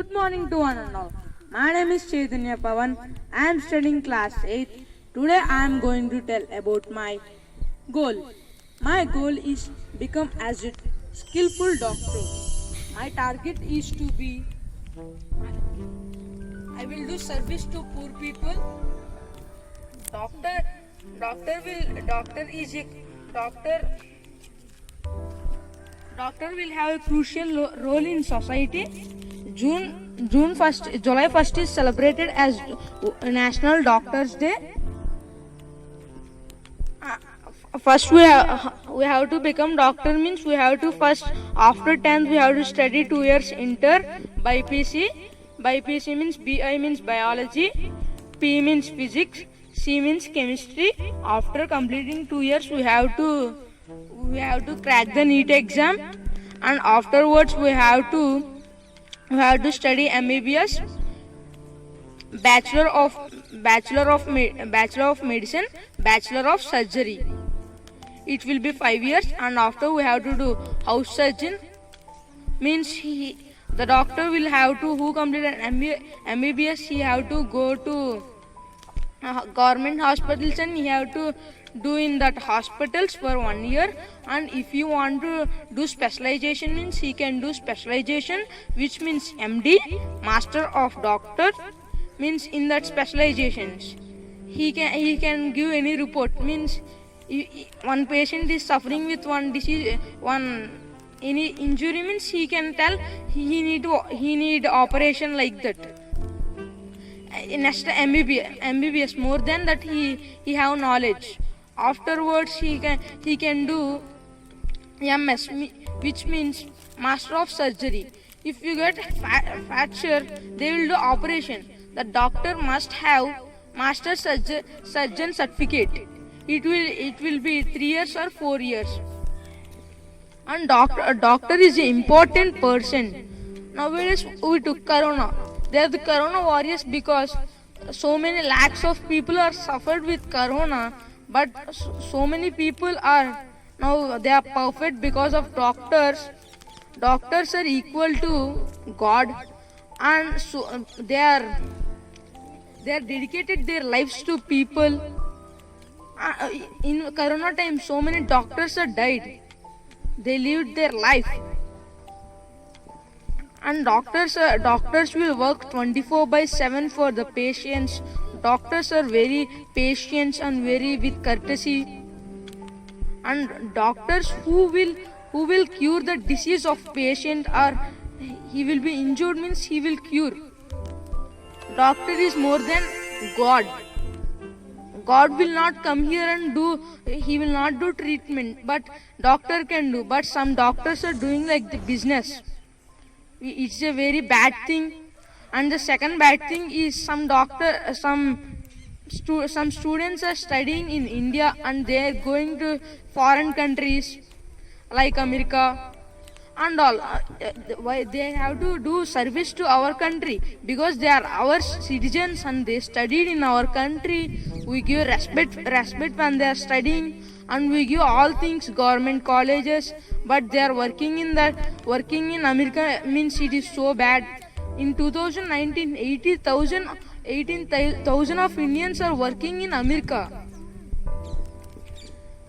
Good morning to one and all. My name is Chaitanya Pavan. I am studying class 8. Today I am going to tell about my goal. My goal is become as a skillful doctor. My target is to be I will do service to poor people. Doctor doctor is a doctor Doctor will have a crucial role in society. July 1st is celebrated as National Doctors Day. First we have to become doctor means we have to first after 10th we have to study 2 years inter by PC. By PC means BI means biology, P means physics, C means chemistry. After completing 2 years we have to crack the NEET exam, and afterwards we have to study MBBS, Bachelor of Medicine, Bachelor of Surgery. It will be 5 years, and after we have to do house surgeon means the doctor will have to who completed MBBS he have to go to government hospitals and he have to do in that hospitals for 1 year. And if you want to do specialization means he can do specialization, which means MD, Master of Doctor. Means in that specializations he can give any report. Means one patient is suffering with one disease, any injury means he can tell he need operation like that. Next MBBS more than that he have knowledge. Afterwards he can do MS, which means Master of Surgery. If you get fracture they will do operation. The doctor must have Master Surgeon certificate. It will be 3 years or 4 years. And doctor is an important person. Nowadays we took Corona. They are the Corona warriors because so many lakhs of people are suffered with Corona, but so many people are now they are perfect because of doctors. Doctors are equal to God, and so they are dedicated their lives to people. In Corona time, so many doctors are died. They lived their life. And doctors will work 24/7 for the patients. Doctors are very patient and very with courtesy. And doctors who will cure the disease of patient, or he will be injured means he will cure. Doctor is more than God. God will not come here and he will not do treatment, but doctor can do. But some doctors are doing like the business. It's a very bad thing. And the second bad thing is some students are studying in India and they are going to foreign countries like America and all. Why they have to do service to our country because they are our citizens and they studied in our country. We give respect when they are studying, and we give all things government colleges, but they are working in America means it is so bad. In 2019 18,000 of Indians are working in America,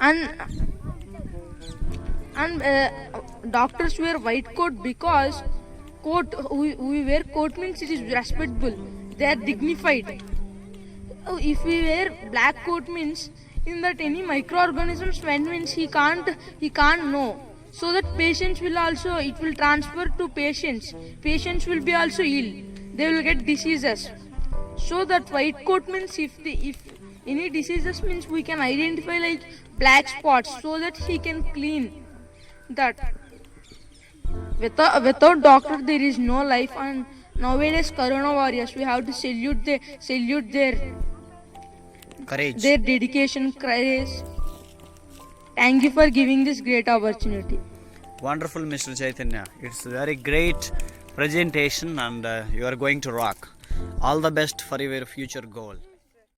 and doctors wear white coat because we wear coat means it is respectable, they are dignified. If we wear black coat means in that any microorganisms went means he can't know, so that patients will also it will transfer to patients will be also ill, they will get diseases. So that white coat means if any diseases means we can identify like black spots, so that he can clean that. Without doctor there is no life. And nowadays Corona warriors, we have to salute their courage, their dedication, courage. Thank you for giving this great opportunity. Wonderful, Mr. Chaitanya. It's a very great presentation and you are going to rock. All the best for your future goal.